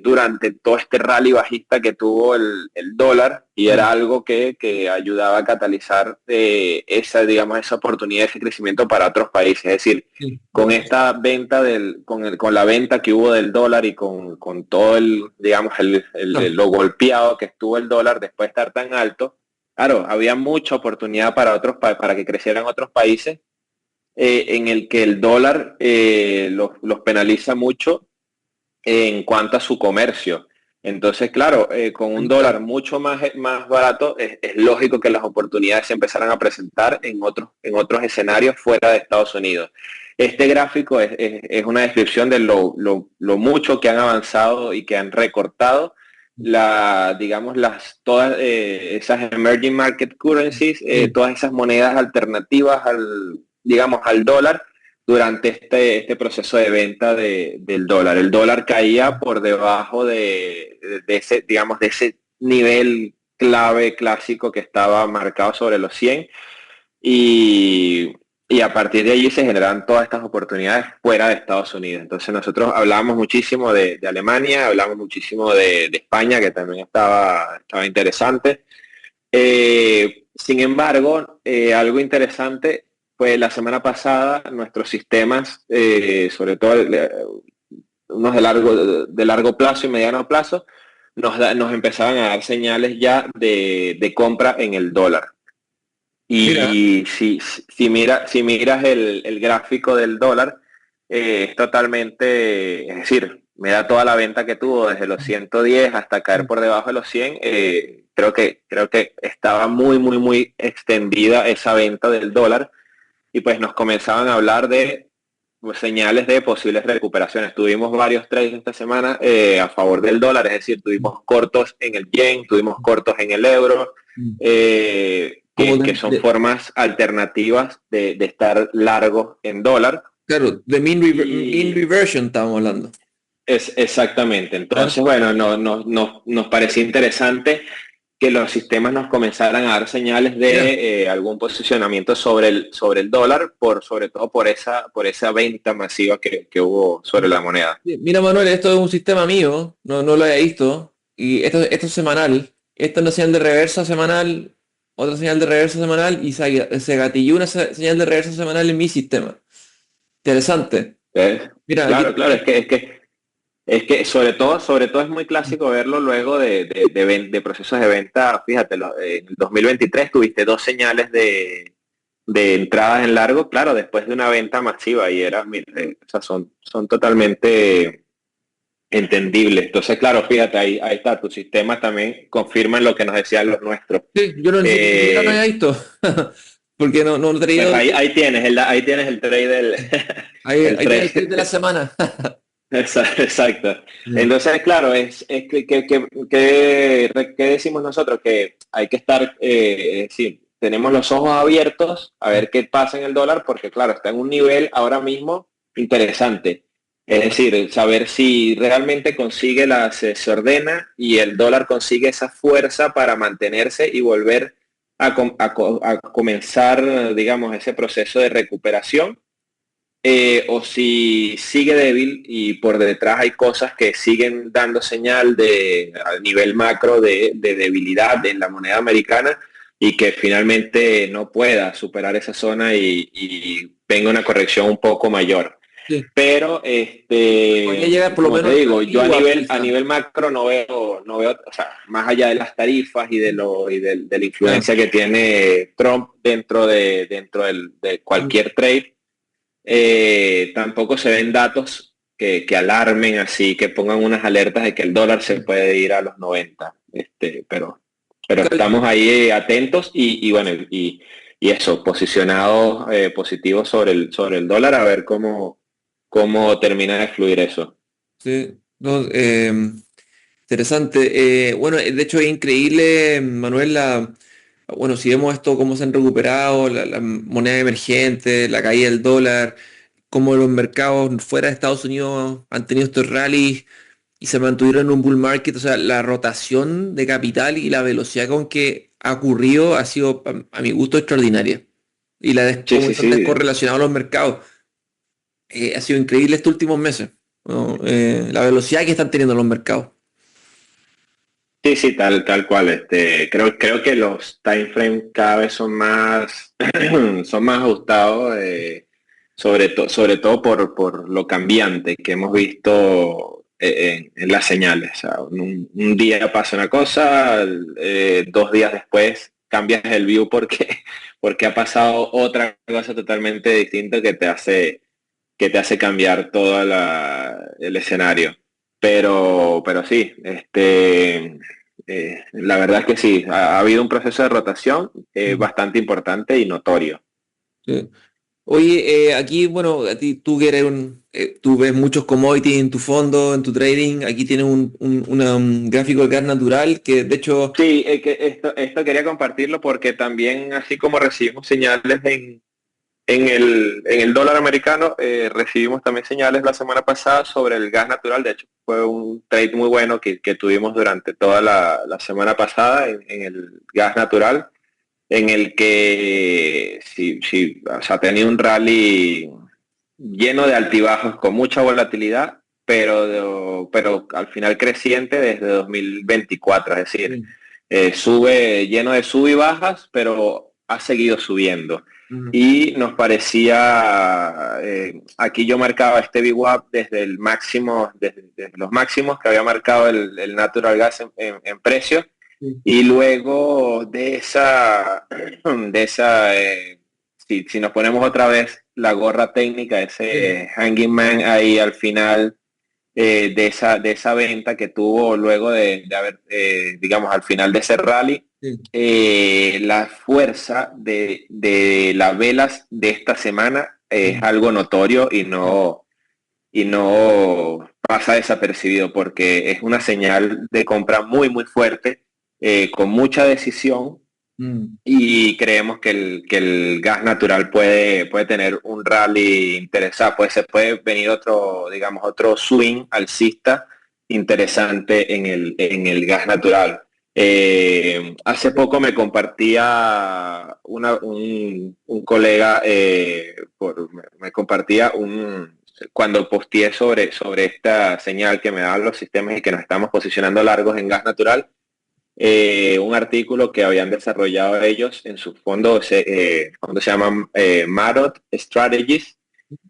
durante todo este rally bajista que tuvo el dólar y era Claro. algo que ayudaba a catalizar digamos, esa oportunidad, ese crecimiento para otros países. Es decir, Sí. con esta venta con la venta que hubo del dólar y con todo digamos, Claro. lo golpeado que estuvo el dólar después de estar tan alto, claro, había mucha oportunidad para para que crecieran otros países en el que el dólar los penaliza mucho en cuanto a su comercio. Entonces, claro, con un dólar Claro. mucho más barato, es lógico que las oportunidades se empezaran a presentar en otros escenarios fuera de Estados Unidos. Este gráfico es una descripción de lo mucho que han avanzado y que han recortado digamos, todas esas emerging market currencies, Sí. todas esas monedas alternativas digamos, al dólar durante este proceso de venta del dólar. El dólar caía por debajo de ese, digamos, de ese nivel clave clásico que estaba marcado sobre los 100 y, y a partir de allí se generan todas estas oportunidades fuera de Estados Unidos. Entonces nosotros hablábamos muchísimo de Alemania, hablamos muchísimo de España, que también estaba interesante. Sin embargo, algo interesante fue la semana pasada nuestros sistemas, sobre todo unos de largo plazo y mediano plazo, nos empezaban a dar señales ya de compra en el dólar. Mira, Y si miras el gráfico del dólar, es totalmente, es decir, me da toda la venta que tuvo desde los 110 hasta caer por debajo de los 100. Creo que estaba muy extendida esa venta del dólar y pues nos comenzaban a hablar de pues, señales de posibles recuperaciones. Tuvimos varios trades esta semana a favor del dólar, es decir, tuvimos cortos en el yen, tuvimos cortos en el euro, como que son formas alternativas de estar largos en dólar. claro, de mean Y reversion estábamos hablando. es exactamente. Claro. Entonces, bueno, nos parecía interesante que los sistemas nos comenzaran a dar señales Mira, de algún posicionamiento sobre el dólar, sobre todo por esa venta masiva que hubo sobre la moneda. mira, Manuel, esto es un sistema mío, no lo había visto, y esto es semanal. Esto es una señal de reversa semanal, otra señal de reversa semanal, y se gatilló una señal de reversa semanal en mi sistema. Interesante. Mira, aquí Claro, claro, es que sobre todo es muy clásico verlo luego de procesos de venta. Fíjate, en el 2023 tuviste dos señales de entradas en largo, claro, después de una venta masiva y era, mira, o sea, son totalmente entendibles. Entonces, claro, fíjate, ahí está, tu sistema también confirma lo que nos decían los nuestros. sí, yo ni siquiera lo había Eh, visto, porque no lo he pues traído. ahí tienes el trade el Ahí tiene el tweet de la trade. semana. Exacto. Ya. Entonces, claro, es ¿qué decimos nosotros? Que hay que estar, es decir, tenemos los ojos abiertos a ver qué pasa en el dólar, porque claro, está en un nivel ahora mismo interesante. Es decir, saber si realmente consigue se ordena y el dólar consigue esa fuerza para mantenerse y volver a comenzar, digamos, ese proceso de recuperación, o si sigue débil y por detrás hay cosas que siguen dando señal a nivel macro de debilidad en la moneda americana y que finalmente no pueda superar esa zona y venga una corrección un poco mayor. Sí. Pero Podría llegar por lo como te menos hasta digo, yo VWAP a quizá. nivel macro no veo, o sea, más allá de las tarifas de la Claro. influencia que tiene Trump de Mm. cualquier trade, tampoco se ven datos que alarmen así, que pongan unas alertas de que el dólar se puede ir a los 90. Pero Claro, estamos ahí atentos y bueno, y eso, posicionados positivos sobre el dólar, a ver cómo termina de fluir eso. sí. No, interesante. Bueno, de hecho es increíble, Manuel, bueno, si vemos esto, cómo se han recuperado la moneda emergente, la caída del dólar, cómo los mercados fuera de Estados Unidos han tenido estos rallies y se mantuvieron en un bull market, o sea, la rotación de capital y la velocidad con que ha ocurrido ha sido, a mi gusto, extraordinaria. Y Sí, cómo sí, están sí. descorrelacionados los mercados. Ha sido increíble estos últimos meses, ¿no? La velocidad que están teniendo los mercados. Sí, sí, tal cual. Creo que los time frames cada vez son más, son más ajustados, sobre todo por lo cambiante que hemos visto en las señales. O sea, un día pasa una cosa, 2 días después cambias el view porque ha pasado otra cosa totalmente distinta que te hace cambiar todo el escenario. Pero sí, la verdad es que sí, ha habido un proceso de rotación Mm. bastante importante y notorio. Sí. Oye, aquí, bueno, a ti tú que eres tú ves muchos commodities en tu fondo, en tu trading. Aquí tienes un gráfico de gas natural que, de hecho, Sí, que esto quería compartirlo porque también, así como recibimos señales en el dólar americano, recibimos también señales la semana pasada sobre el gas natural. De hecho, fue un trade muy bueno que tuvimos durante toda la semana pasada en el gas natural, en el que sí, sí, o sea, tenía un rally lleno de altibajos, con mucha volatilidad, pero al final creciente desde 2024, es decir, sí. sube lleno de sub y bajas, pero ha seguido subiendo. Mm. Y nos parecía, aquí yo marcaba este VWAP desde el máximo, desde los máximos que había marcado el natural gas en precio, Sí. y luego de esa, si nos ponemos otra vez la gorra técnica, Sí. ese hanging man ahí al final, de esa venta que tuvo luego de haber, digamos, al final de ese rally, Sí. la fuerza de las velas de esta semana es Mm. algo notorio y Sí. no pasa desapercibido porque es una señal de compra muy, muy fuerte, con mucha decisión, Mm. y creemos que el gas natural puede tener un rally interesante, se puede venir otro swing alcista interesante en el gas natural. Hace poco me compartía un colega, me compartía cuando posteé sobre esta señal que me dan los sistemas y que nos estamos posicionando largos en gas natural, un artículo que habían desarrollado ellos en su fondo, fondo se llama Marot Strategies,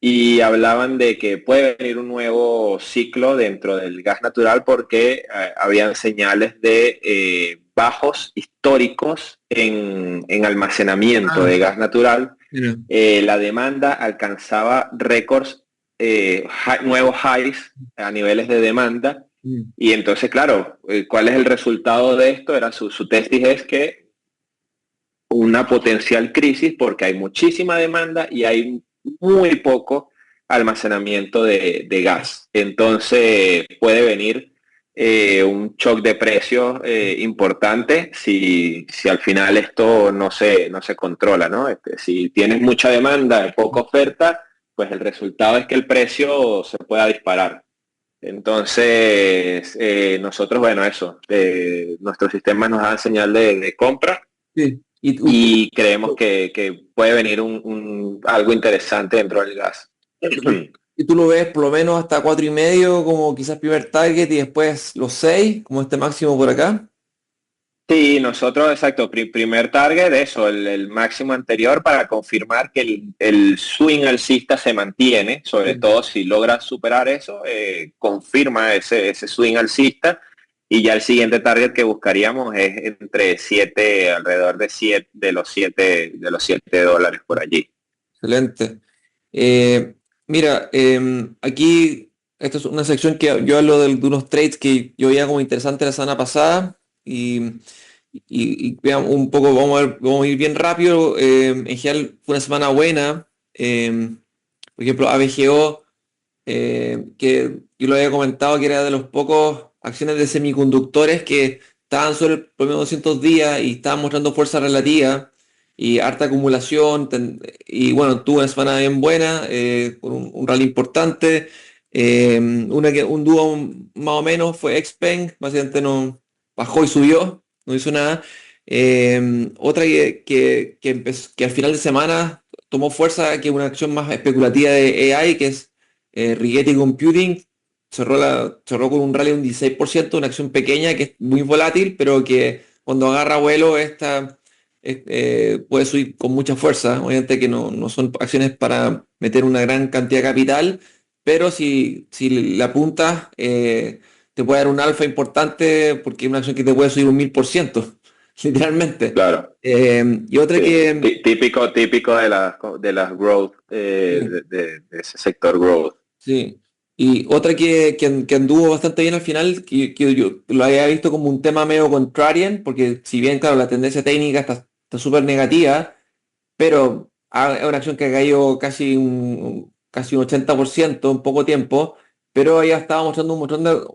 y hablaban de que puede venir un nuevo ciclo dentro del gas natural porque habían señales de bajos históricos en almacenamiento Ah, de gas natural. mira. La demanda alcanzaba récords, nuevos highs a niveles de demanda. Mm. Y entonces, claro, ¿cuál es el resultado de esto? Era su tesis es que una potencial crisis porque hay muchísima demanda y hay muy poco almacenamiento de gas. Entonces puede venir un shock de precios importante si al final esto no se controla, ¿no? Si tienes mucha demanda y poca oferta, pues el resultado es que el precio se pueda disparar. Entonces, nosotros, bueno, eso, nuestro sistema nos da señal de compra Sí. y creemos que puede venir algo interesante dentro del gas. Y tú lo ves por lo menos hasta 4,5 como quizás primer target y después los 6 como este máximo por acá. Sí, nosotros, exacto, primer target, eso, el máximo anterior para confirmar que el swing alcista se mantiene, sobre Sí. todo si logra superar eso, confirma ese swing alcista y ya el siguiente target que buscaríamos es entre 7, alrededor de 7, de los 7 dólares por allí. Excelente. Eh, Mira, aquí, esta es una sección que yo hablo de unos trades que yo veía como interesante la semana pasada y veamos un poco, vamos a ir bien rápido. En general fue una semana buena. Por ejemplo, ABGO, que yo lo había comentado que era de los pocos acciones de semiconductores que estaban sobre el promedio de 200 días y estaban mostrando fuerza relativa y harta acumulación. Y bueno, tuvo una semana bien buena, con un rally importante. Un dúo más o menos fue Xpeng, básicamente no bajó y subió, no hizo nada. Otra que al final de semana tomó fuerza, que es una acción más especulativa de AI, que es Rigetti Computing, cerró con un rally de un 16%, una acción pequeña que es muy volátil, pero que cuando agarra vuelo puede subir con mucha fuerza. Obviamente que no son acciones para meter una gran cantidad de capital, pero si la apuntas, te puede dar un alfa importante porque es una acción que te puede subir un 1000%, literalmente. Claro. Y otra Sí, que... típico de las growth, de ese sector growth. Sí, y otra que anduvo bastante bien al final, que yo lo había visto como un tema medio contrarian, porque si bien, claro, la tendencia técnica está súper negativa, pero es una acción que ha caído casi un 80% en poco tiempo, pero ella estaba mostrando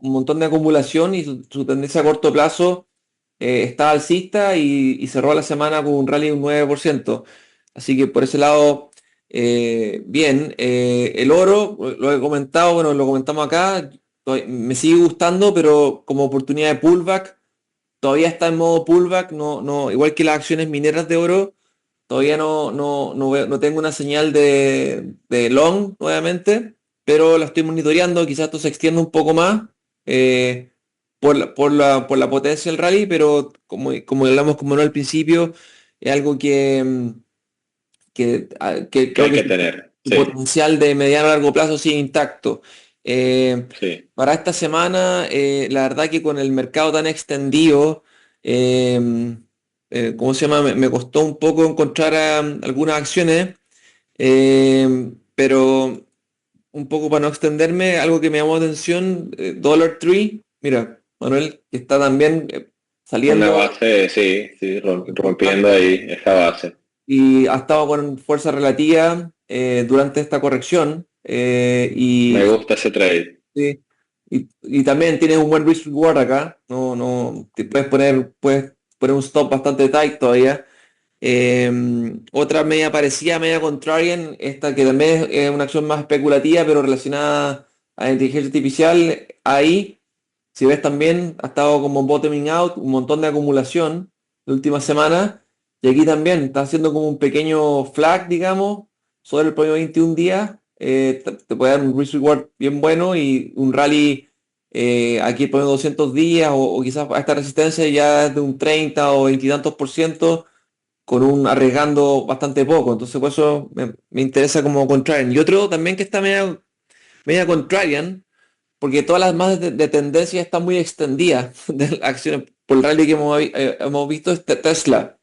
un montón de acumulación y su tendencia a corto plazo está alcista y cerró la semana con un rally de un 9%. Así que por ese lado, bien. El oro, lo he comentado, bueno, lo comentamos acá, me sigue gustando, pero como oportunidad de pullback, todavía está en modo pullback, igual que las acciones mineras de oro. Todavía no tengo una señal de long nuevamente, pero la estoy monitoreando. Quizás esto se extienda un poco más por la potencia del rally, pero como hablamos como no al principio, es algo que Que creo hay que que su, tener. su Sí, potencial de mediano a largo plazo sigue intacto. sí. Para esta semana, la verdad que con el mercado tan extendido, eh, ¿cómo se llama? Me costó un poco encontrar algunas acciones, pero un poco para no extenderme, algo que me llamó la atención, Dollar Tree, mira, Manuel, que está también Una saliendo base, sí, sí, rompiendo importante ahí esa base. y ha estado con fuerza relativa durante esta corrección, Me gusta ese trade. sí, y también tienes un buen risk reward acá. No, te puedes poner un stop bastante tight todavía. Otra media parecida, media contrarian, esta que también es una acción más especulativa, pero relacionada a la inteligencia artificial. Ahí si ves también, ha estado como bottoming out, un montón de acumulación de últimas semanas, y aquí también está haciendo como un pequeño flag, digamos, sobre el promedio 21 días, te puede dar un risk reward bien bueno y un rally aquí el promedio 200 días o quizás a esta resistencia ya es de un 30 o 20 y tantos por ciento con un arriesgando bastante poco, entonces por eso me interesa como contrarian. Y otro también que está media contrarian, porque todas las más de tendencia están muy extendidas de las acciones por el rally que hemos visto es Tesla.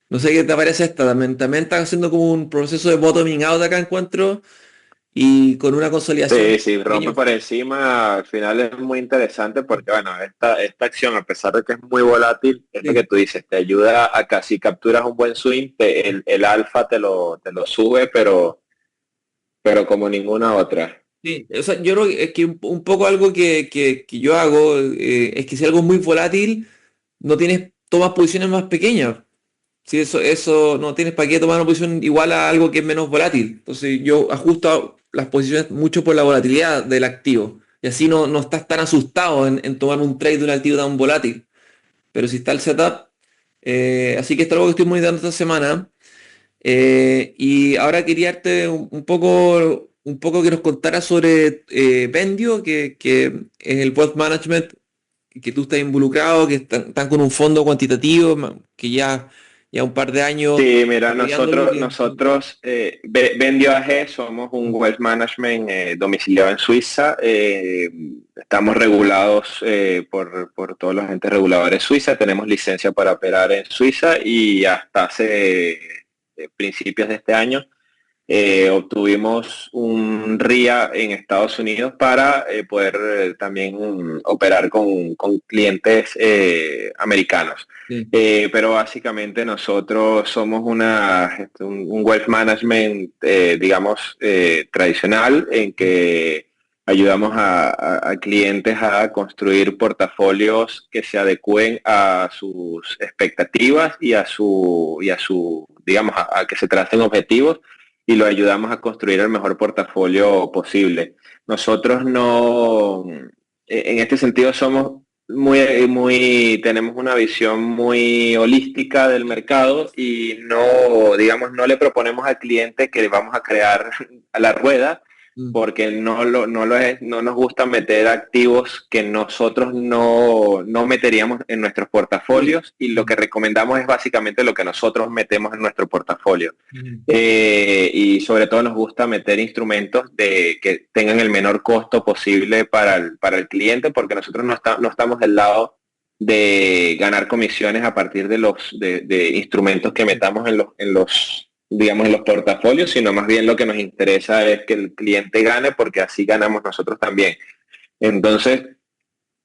No sé qué te parece esta, también está haciendo como un proceso de bottoming out acá encuentro y con una consolidación. Sí, sí, rompe por encima, al final es muy interesante porque, bueno, esta acción, a pesar de que es muy volátil, es lo que Sí, tú dices, te ayuda a que si capturas un buen swing, el alfa te lo sube, pero como ninguna otra. sí. O sea, yo creo que es que un poco algo que yo hago es que si algo es muy volátil, no tienes, tomas posiciones más pequeñas. Si eso no tienes para qué tomar una posición igual a algo que es menos volátil. Entonces yo ajusto las posiciones mucho por la volatilidad del activo. Y así no estás tan asustado en tomar un trade de un activo tan volátil. Pero si está el setup, así que esto es algo que estoy monitoreando esta semana. Y ahora quería darte un poco que nos contara sobre Vendio, que es el wealth management que tú estás involucrado, que están con un fondo cuantitativo, que ya un par de años Sí, mira, desarrollándolo. nosotros Vendio AG somos un wealth management domiciliado en Suiza. Estamos regulados por todos los entes reguladores suizas. Tenemos licencia para operar en Suiza y hasta hace principios de este año obtuvimos un RIA en Estados Unidos para poder también operar con clientes americanos. Sí. Pero básicamente nosotros somos un wealth management, digamos, tradicional en que ayudamos a clientes a construir portafolios que se adecúen a sus expectativas y a su, digamos, a que se tracen objetivos y lo ayudamos a construir el mejor portafolio posible. Nosotros no, en este sentido somos tenemos una visión muy holística del mercado y no, digamos, no le proponemos al cliente que vamos a crear a la rueda, Mm. porque no nos gusta meter activos que nosotros no meteríamos en nuestros Sí. portafolios y lo que recomendamos es básicamente lo que nosotros metemos en nuestro portafolio. Mm. Y sobre todo nos gusta meter instrumentos que tengan el menor costo posible para el cliente, porque nosotros no estamos del lado de ganar comisiones a partir de instrumentos que metamos digamos, en los portafolios, sino más bien lo que nos interesa es que el cliente gane, porque así ganamos nosotros también. Entonces,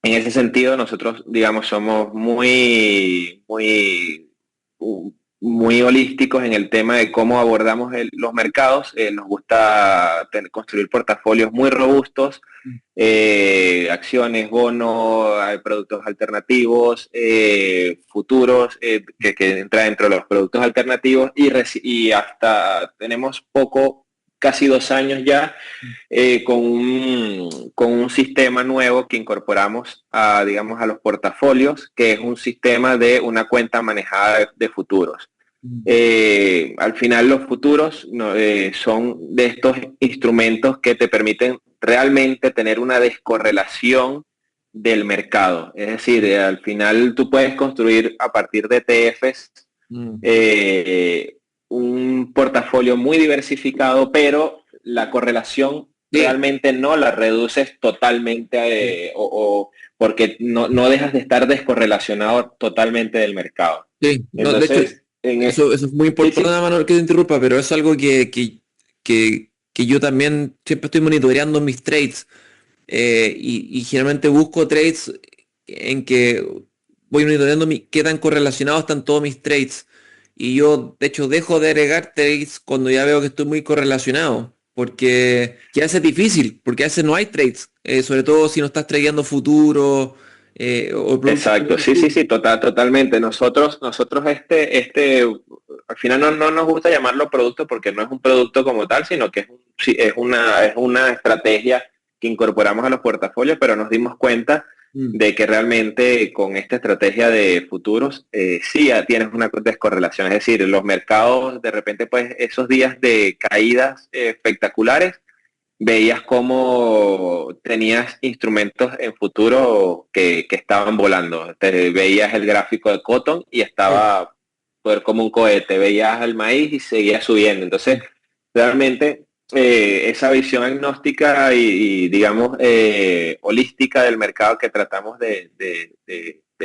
en ese sentido, nosotros, digamos, somos muy holísticos en el tema de cómo abordamos los mercados. Nos gusta construir portafolios muy robustos, acciones, bonos, hay productos alternativos, futuros, que entra dentro de los productos alternativos y hasta tenemos casi 2 años ya con un sistema nuevo que incorporamos digamos, a los portafolios, que es un sistema de una cuenta manejada de futuros. Mm. Al final los futuros son de estos instrumentos que te permiten realmente tener una descorrelación del mercado. Es decir, al final tú puedes construir a partir de ETFs Mm. un portafolio muy diversificado, pero la correlación Sí, realmente no la reduces totalmente porque no dejas de estar descorrelacionado totalmente del mercado. sí. No, de hecho, Entonces, eso es muy sí, importante, sí, Manuel, que te interrumpa, pero es algo que yo también siempre estoy monitoreando mis trades. Y generalmente busco trades en que voy monitoreando qué tan correlacionados están todos mis trades. Y yo, de hecho, dejo de agregar trades cuando ya veo que estoy muy correlacionado. Porque ya es difícil, porque a veces no hay trades, sobre todo si no estás tradeando futuro o productos que no exacto, eres sí, sí, tú. sí, totalmente. Nosotros al final no nos gusta llamarlo producto porque no es un producto como tal, sino que sí, es una estrategia que incorporamos a los portafolios, pero nos dimos cuenta Mm. de que realmente con esta estrategia de futuros sí ya tienes una descorrelación, es decir, los mercados de repente pues esos días de caídas espectaculares veías cómo tenías instrumentos en futuro que estaban volando. Te veías el gráfico de Cotton y Sí, estaba poder como un cohete, veías el maíz y seguía subiendo. Entonces, sí, realmente esa visión agnóstica digamos, holística del mercado que tratamos de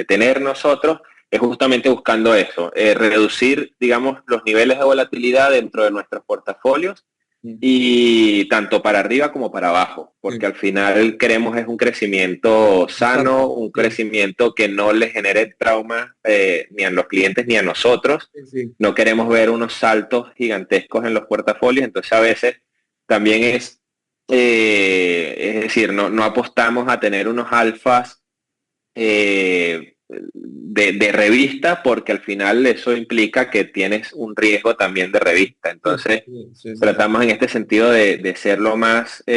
tener nosotros es justamente buscando eso, reducir, digamos, los niveles de volatilidad dentro de nuestros portafolios sí, y tanto para arriba como para abajo, porque sí. al final queremos es un crecimiento sano, Constante. un Sí, crecimiento que no le genere traumas ni a los clientes ni a nosotros. sí, sí. No queremos ver unos saltos gigantescos en los portafolios, entonces a veces también es decir, no apostamos a tener unos alfas de revista porque al final eso implica que tienes un riesgo también de revista. Sí, Entonces, sí, sí, sí, sí. tratamos en este sentido de ser lo más, lo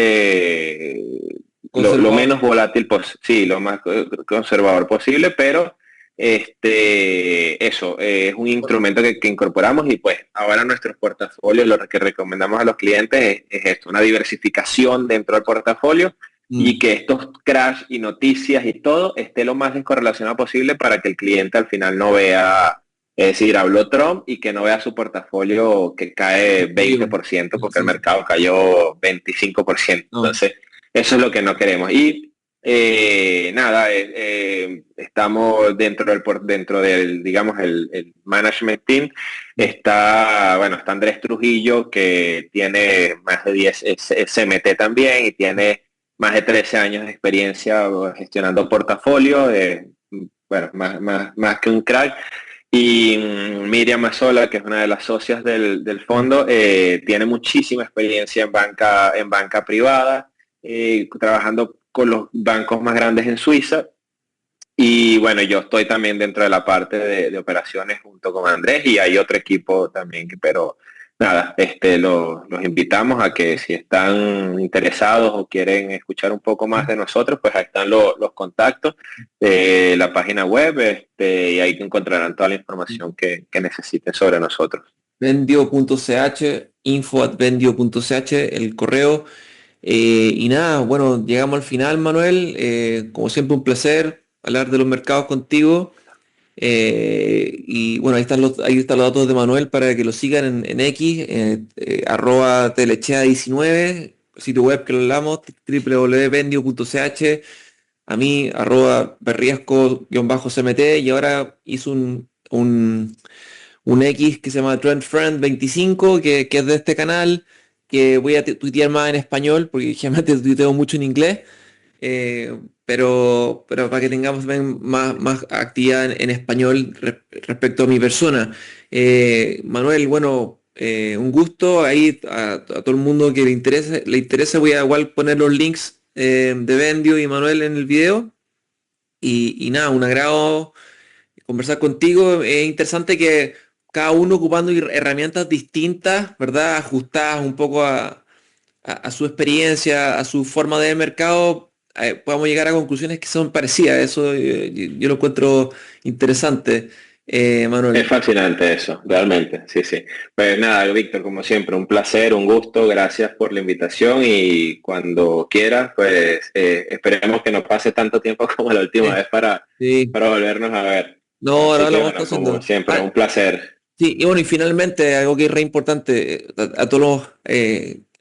Conservador. menos volátil, sí, lo más conservador posible, pero eso es un instrumento que incorporamos y pues ahora nuestros portafolios, lo que recomendamos a los clientes es esto, una diversificación dentro del portafolio y Mm. que estos crash y noticias y todo esté lo más descorrelacionado posible para que el cliente al final no vea, es decir, habló Trump y que no vea su portafolio que cae Digo, 20% sí, porque el sí, sí. mercado cayó 25%. No. Entonces, eso es lo que no queremos. Y nada, estamos dentro del, digamos, el management team. Mm. Está Andrés Trujillo, que tiene más de 10 SMT también y tiene más de 13 años de experiencia gestionando portafolio, bueno, más que un crack. Y Miriam Mazola, que es una de las socias del Mm. fondo, tiene muchísima experiencia en banca privada, trabajando con los bancos más grandes en Suiza. Y bueno, yo estoy también dentro de la parte de operaciones junto con Andrés y hay otro equipo también, pero nada, los invitamos a que si están interesados o quieren escuchar un poco más de nosotros, pues ahí están los contactos, la página web, y ahí encontrarán toda la información que necesiten sobre nosotros. Vendio.ch, info@vendio.ch, el correo. Y nada, bueno, llegamos al final, Manuel. Como siempre, un placer hablar de los mercados contigo. Y bueno, ahí están los datos de Manuel para que lo sigan en X, arroba telechea19, sitio web que lo hablamos, www.vendio.ch, a mí, arroba berriasco-cmt, y ahora hizo un X que se llama Trend Friend 25, que es de este canal, que voy a tuitear más en español, porque generalmente tuiteo mucho en inglés, pero para que tengamos también más actividad en español respecto a mi persona. Manuel, bueno, un gusto. Ahí a todo el mundo que le interese, voy a igual poner los links de Bendio y Manuel en el video. Y nada, un agrado conversar contigo. Es interesante que cada uno ocupando herramientas distintas, ¿verdad? Ajustadas un poco a su experiencia, a su forma de ver mercado, podamos llegar a conclusiones que son parecidas. Eso yo lo encuentro interesante, Es Manuel. fascinante eso, realmente, sí, sí. Pues nada, Víctor, como siempre, un placer, un gusto, gracias por la invitación y cuando quieras, pues esperemos que no pase tanto tiempo como la última Sí, vez para, sí. para volvernos a ver. No, Así ahora lo que vamos a estar bueno, como haciendo. siempre, un placer. Sí, y bueno, y finalmente algo que es re importante a todos los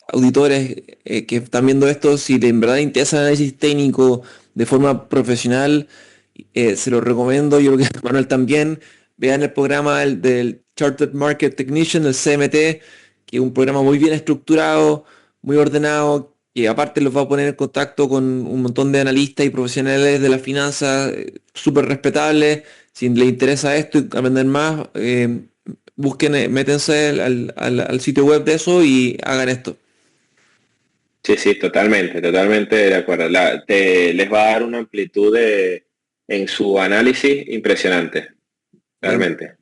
auditores que están viendo esto, si en verdad les interesa el análisis técnico de forma profesional, se lo recomiendo, yo creo que Manuel también, vean el programa del Chartered Market Technician, el CMT, que es un programa muy bien estructurado, muy ordenado, que aparte los va a poner en contacto con un montón de analistas y profesionales de las finanzas súper respetables. Si les interesa esto y aprender más, busquen, métense al sitio web de eso y hagan esto. Sí, sí, totalmente, totalmente de acuerdo. Les va a dar una amplitud en su análisis impresionante, Bueno, realmente.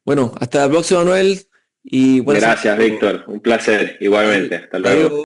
bueno, hasta la próxima, Manuel, y buena semana. Gracias, Víctor, un placer, igualmente. Hasta luego. Adiós.